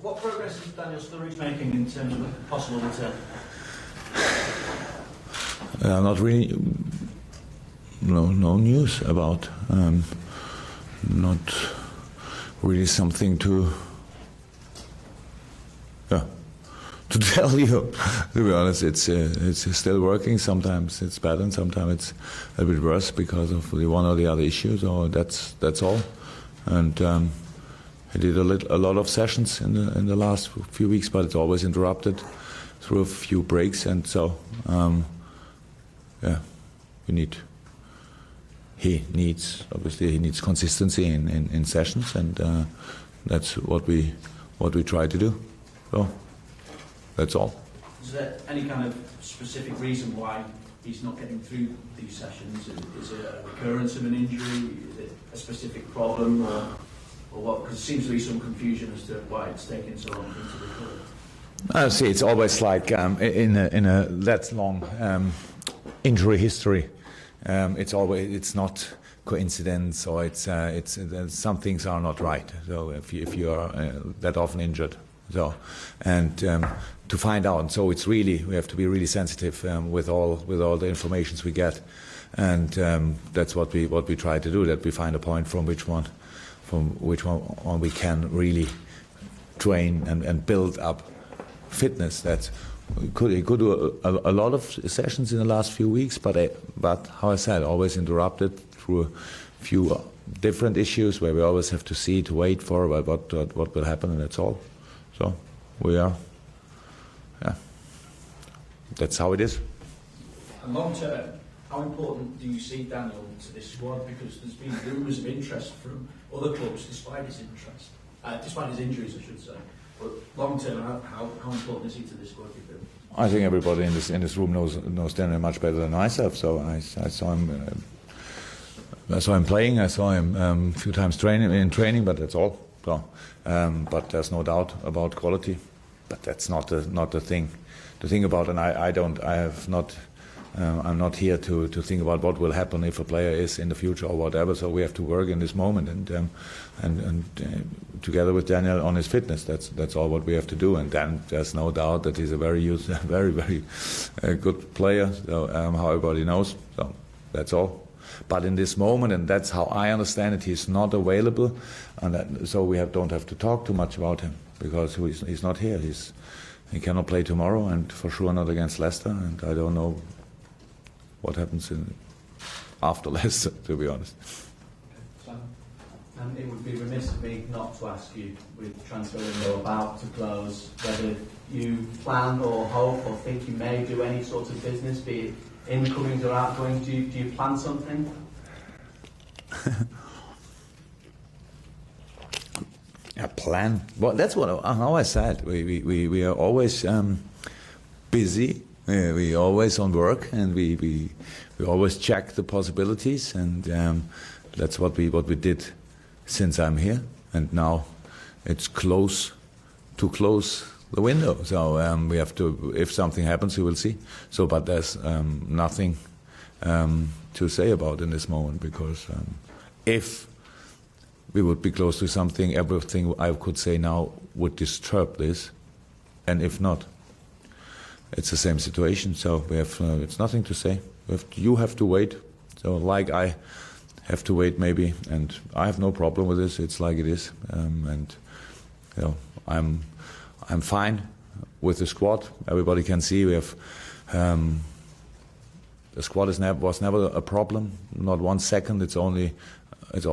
What progress is Daniel Sturridge making in terms of a possible return? Not really. No news about. Not really something to tell you. To be honest, it's still working. Sometimes it's better, and sometimes it's a bit worse because of the one or the other issue. So that's all. And he did a lot of sessions in the last few weeks, but it's always interrupted through a few breaks, and so he needs consistency in sessions, and that's what we try to do. So that's all. Is there any kind of specific reason why he's not getting through these sessions? Is it a recurrence of an injury? Is it a specific problem, or what? Because there seems to be some confusion as to why it's taking so long for him to recover. See, it's always like in a that long injury history. It's not coincidence, or it's some things are not right. So if you are that often injured, so and to find out, so it's really, we have to be really sensitive with all the informations we get, and that's what we try to do. That we find a point from which one on we can really train and build up fitness. That he could do a lot of sessions in the last few weeks, but how I said, always interrupted through a few different issues where we always have to wait for what will happen, and that's all. So we are, that's how it is. And long term, how important do you see Daniel to this squad? Because there's been rumours of interest from other clubs despite his injuries, I should say. But long term, how important is he to this squad, do you think? I think everybody in this room knows Daniel much better than myself. So I saw him. I saw him playing. I saw him a few times training, but that's all. So, but there's no doubt about quality. But that's not the thing to think about. And I'm not here to think about what will happen if a player is in the future or whatever. So we have to work in this moment and together with Daniel on his fitness. That's all what we have to do. And then there's no doubt that he's a very good player. So how everybody knows. So that's all. But in this moment, and that's how I understand it, he's not available, and so we don't have to talk too much about him because he's not here. He cannot play tomorrow, and for sure not against Leicester. And I don't know what happens after Leicester, to be honest. And it would be remiss of me not to ask you, with transfer window about to close, whether you plan or hope or think you may do any sort of business, be it incomings or outgoings. Do you plan something? A plan? Well, that's how I said. We are always busy. We always on work, and we always check the possibilities, and that's what we did since I'm here. And now it's to close the window. So we have to. If something happens, we will see. So, but there's nothing to say about in this moment, because if we would be close to something, everything I could say now would disturb this, and if not, it's the same situation. So we have it's nothing to say. You have to wait. So like I have to wait maybe, and I have no problem with this. It's like it is, and you know, I'm fine with the squad. Everybody can see we have the squad was never a problem. Not 1 second. It's all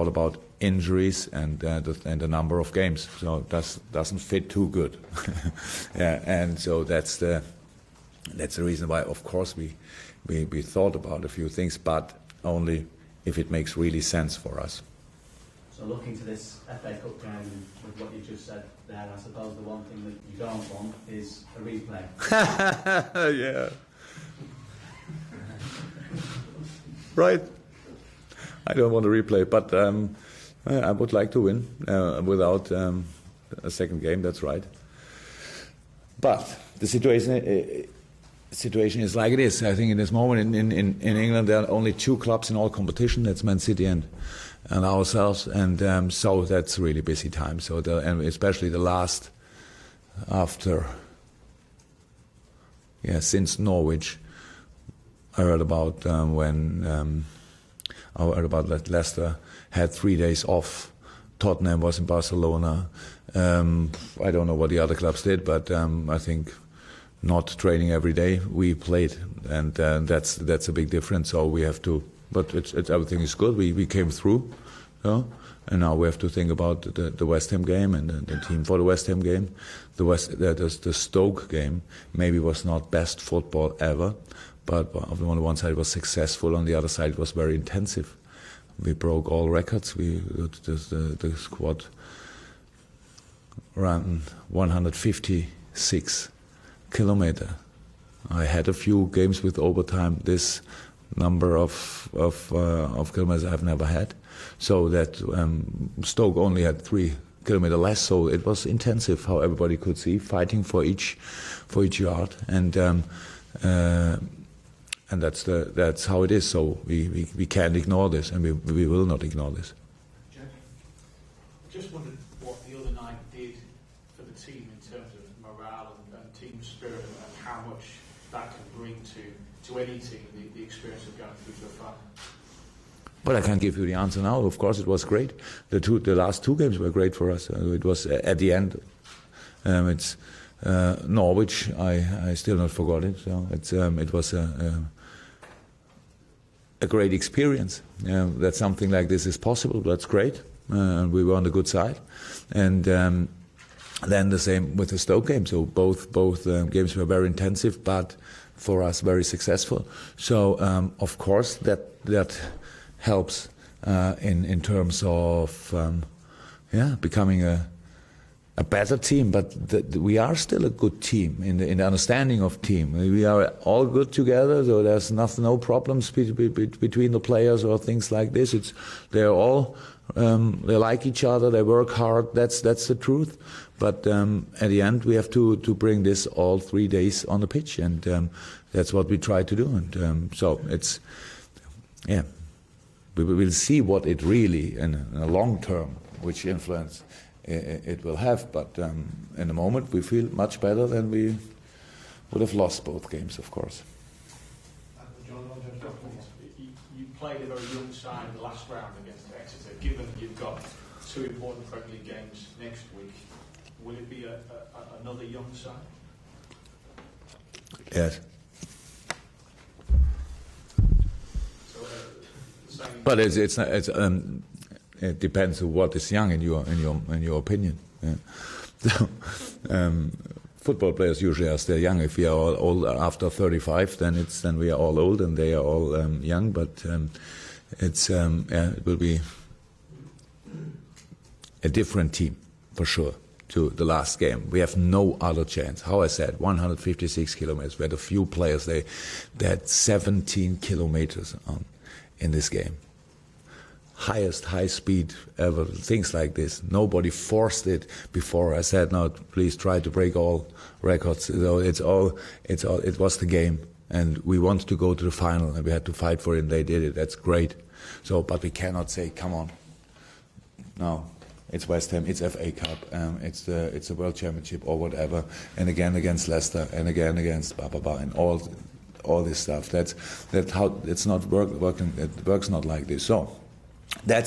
about injuries and the number of games. So it doesn't fit too good. Yeah, and so that's the reason why, of course, we thought about a few things, but only if it makes really sense for us. So looking to this FA Cup game with what you just said there, I suppose the one thing that you don't want is a replay. Yeah. Right. I don't want to replay, but I would like to win without a second game. That's right. But the situation is like it is. I think in this moment in England there are only 2 clubs in all competition. That's Man City and ourselves, and so that's really busy time. So and especially the last after, since Norwich, I heard about that Leicester had 3 days off. Tottenham was in Barcelona. I don't know what the other clubs did, but I think not training every day. We played, and that's a big difference. So we have to, but everything is good. We came through, and now we have to think about the West Ham game and the team for the West Ham game. The Stoke game maybe was not best football ever, but on the one side it was successful, on the other side it was very intensive. We broke all records. The squad ran 156 kilometers. I had a few games with overtime. This number of kilometers I've never had. So that Stoke only had 3 kilometers less. So it was intensive, how everybody could see, fighting for each yard, and that's how it is. So we can't ignore this, and we will not ignore this. Jack, I just wondered what the other night did for the team in terms of morale and team spirit, and how much that can bring to any team, the experience of going through to a final. But I can't give you the answer now. Of course, it was great. The last 2 games were great for us. It was at the end. It's Norwich. I still not forgot it. So it was a great experience. That something like this is possible. That's great. And we were on the good side. And then the same with the Stoke game. So both games were very intensive, but for us very successful. So of course that helps in terms of becoming a better team. But we are still a good team in the understanding of team. We are all good together, so there's no problems between the players or things like this. They're all they like each other. They work hard. That's the truth. But at the end, we have to bring this all 3 days on the pitch, and that's what we try to do. And so it's we will see what it really in a long term, which influence it will have. But in the moment, we feel much better than we would have lost both games, of course. You played a very young side the last round against Exeter. Given you've got 2 important friendly games next week, will it be another young side? Yes. So, but it depends on what is young in your opinion. Yeah. So, football players usually are still young. If we are all old after 35, then we are all old and they are all young. But it will be a different team for sure to the last game. We have no other chance. How I said, 156 kilometers. We had a few players. They had 17 kilometers in this game. Highest high speed ever, things like this. Nobody forced it before. I said, no, please try to break all records. So it was the game, and we wanted to go to the final, and we had to fight for it, and they did it. That's great. So, but we cannot say, come on. No, it's West Ham, it's FA Cup, it's the World Championship or whatever, and again against Leicester, and again against blah blah blah, and all this stuff. That's how it's not working. It works not like this. So.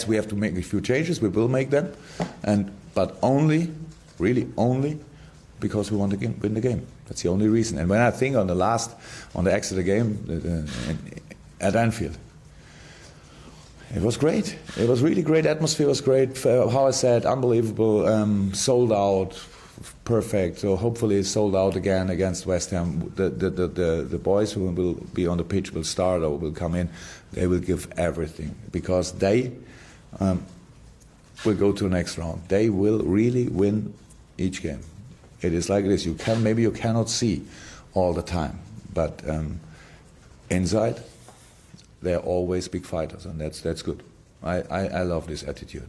We have to make a few changes. We will make them, but really only, because we want to win the game. That's the only reason. And when I think on the Exeter game at Anfield, it was great. It was really great. Atmosphere was great. How I said, unbelievable. Sold out, perfect. So hopefully it's sold out again against West Ham. The boys who will be on the pitch will start or will come in. They will give everything because they will go to the next round. They will really win each game. It is like this. Maybe you cannot see all the time, but inside they're always big fighters, and that's good. I love this attitude.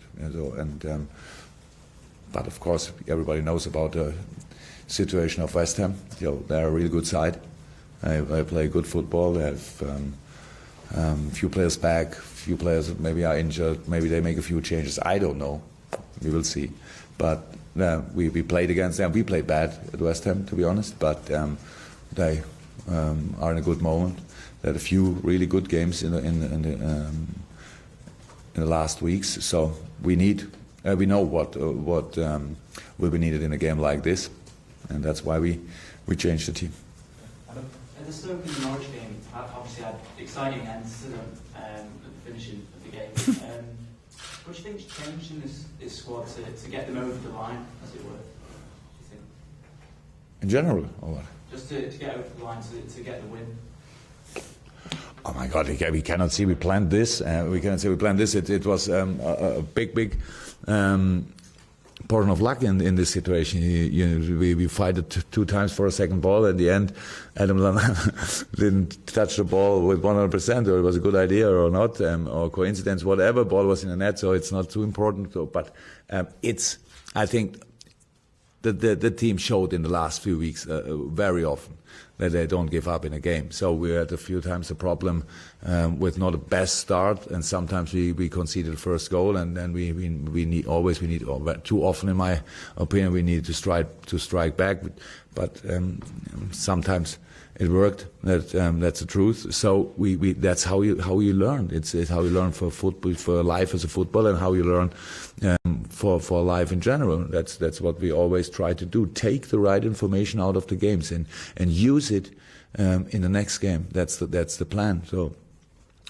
But of course, everybody knows about the situation of West Ham. They're a really good side. They play good football. They have few players back, few players maybe are injured. Maybe they make a few changes. I don't know. We will see. But we played against them. We played bad at West Ham, to be honest, but they are in a good moment. They had a few really good games in the last weeks. So we know what will be needed in a game like this, and that's why we changed the team. At the Stoke and Norwich game, obviously had exciting ends to them at the finishing of the game. What do you think's changed in this squad to get them over the line, as it were? Do you think? In general, or what? Just to get over the line, to get the win. Oh my God! We cannot see we planned this. We cannot say we planned this. It was a big portion of luck in this situation. We fight it 2 times for a second ball. At the end, Adam Lallana didn't touch the ball with 100%, or it was a good idea or not, or coincidence, whatever. Ball was in the net, so it's not too important. But I think the team showed in the last few weeks very often that they don't give up in a game. So we had a few times a problem with not a best start, and sometimes we conceded the first goal, and then we need too often, in my opinion, we need to strike back. But sometimes it worked. That's the truth. So that's how you learn. It's how you learn for football, for life as a footballer, and how you learn for life in general. That's what we always try to do. Take the right information out of the games and use it in the next game. That's the plan. So,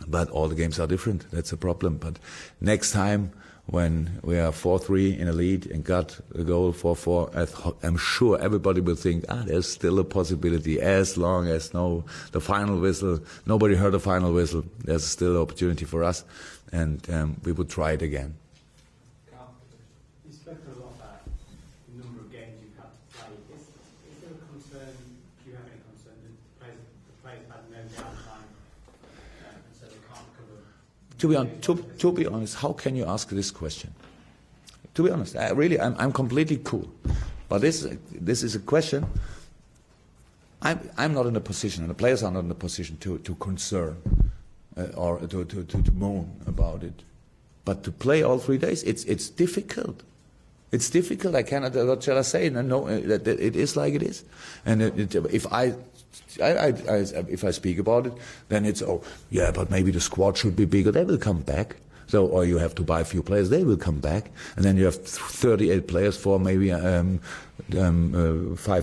but all the games are different. That's a problem. But next time, when we are 4-3 in a lead and got a goal 4-4, I'm sure everybody will think, there's still a possibility. As long as the final whistle, nobody heard the final whistle, there's still an opportunity for us, and we would try it again. You spoke a lot about the number of games you've had to play. Is there a concern, do you have any concern that the players had no downtime, and so they can't cover? To be honest, how can you ask this question? To be honest, I'm completely cool. But this is a question. I'm not in a position, and the players are not in a position to concern or to moan about it. But to play all 3 days, it's difficult. It's difficult. I cannot. What shall I say? No, it is like it is. And if I speak about it, then it's but maybe the squad should be bigger. They will come back. So, or you have to buy a few players. They will come back, and then you have 38 players for maybe 5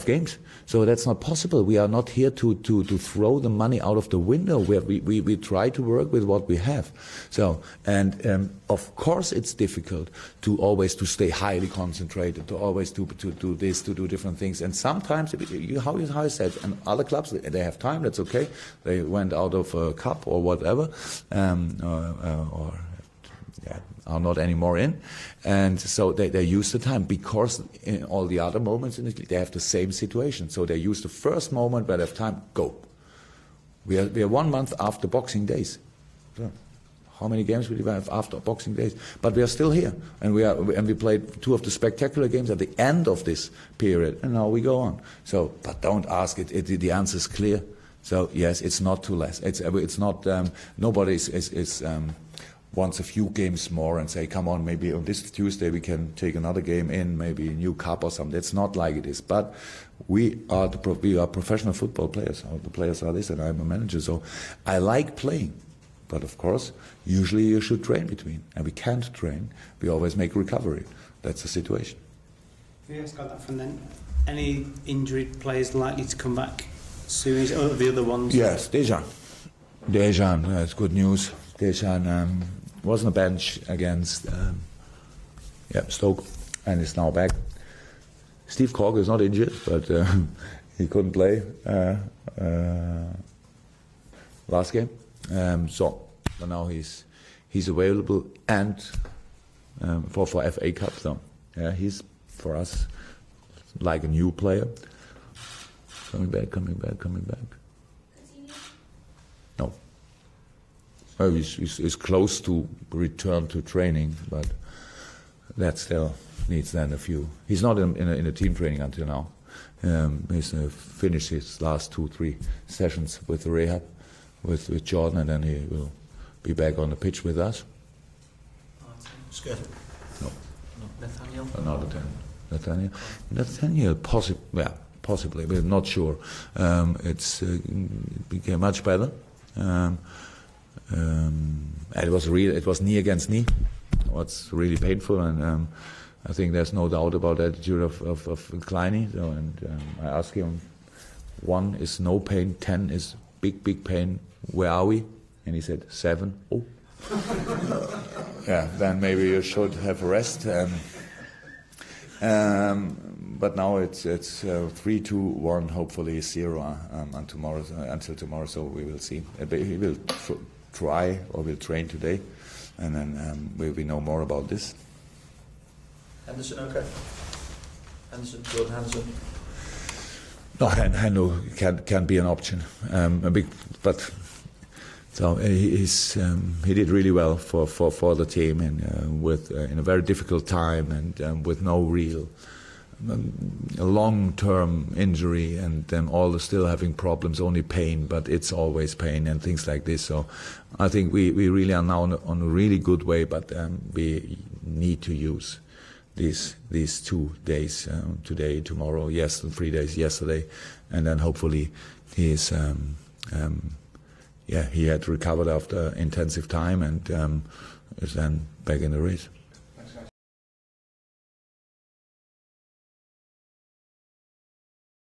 games. So that's not possible. We are not here to throw the money out of the window. We try to work with what we have. So, and of course it's difficult to always to stay highly concentrated, to always to do this, to do different things. And sometimes, how I said, and other clubs, they have time, that's okay. They went out of a cup or whatever, are not anymore in, and so they use the time, because in all the other moments in Italy they have the same situation. So they use the first moment where they have time, go. We are 1 month after Boxing Days. So how many games will we have after Boxing Days? But we are still here, and we played 2 of the spectacular games at the end of this period, and now we go on. So, but don't ask it. The answer is clear. So yes, it's not too less. It's not. Nobody is wants a few games more and say, come on, maybe on this Tuesday we can take another game in, maybe a new cup or something. It's not like it is. But we are professional football players. The players are this, and I'm a manager, so I like playing. But of course, usually you should train between, and we can't train. We always make recovery. That's the situation. Yes, got that from then. Any injured players likely to come back soon? The other ones? Yes, Dejan, that's good news. Dejan was on the bench against Stoke, and is now back. Steve Cork is not injured, but he couldn't play last game. But now he's available, and for FA Cup. So he's for us like a new player. Coming back. No. Oh, he's close to return to training, but that still needs then a few. He's not in a team training until now. He's finished his last 2-3 sessions with the rehab with Jordan, and then he will be back on the pitch with us. Skrtel? No. Nathaniel? Another 10. Nathaniel, possibly, but not sure. It became much better. It was knee against knee. It's really painful, and I think there's no doubt about the attitude of Clyne. So, I asked him, 1 is no pain, 10 is big pain. Where are we? And he said 7. Oh. Yeah, then maybe you should have a rest. But now it's 3-2-1, hopefully 0 until tomorrow. So we will see. He will try or will train today, and then we know more about this. Henderson, okay. Jordan Henderson. No, Hendo can be an option, but so he did really well for the team, and in a very difficult time, and with no real a long-term injury, and them all still having problems, only pain, but it's always pain and things like this. So I think we really are now on a really good way, but we need to use these 2 days, today, tomorrow, yes, 3 days yesterday, and then hopefully he had recovered after intensive time, and is then back in the race.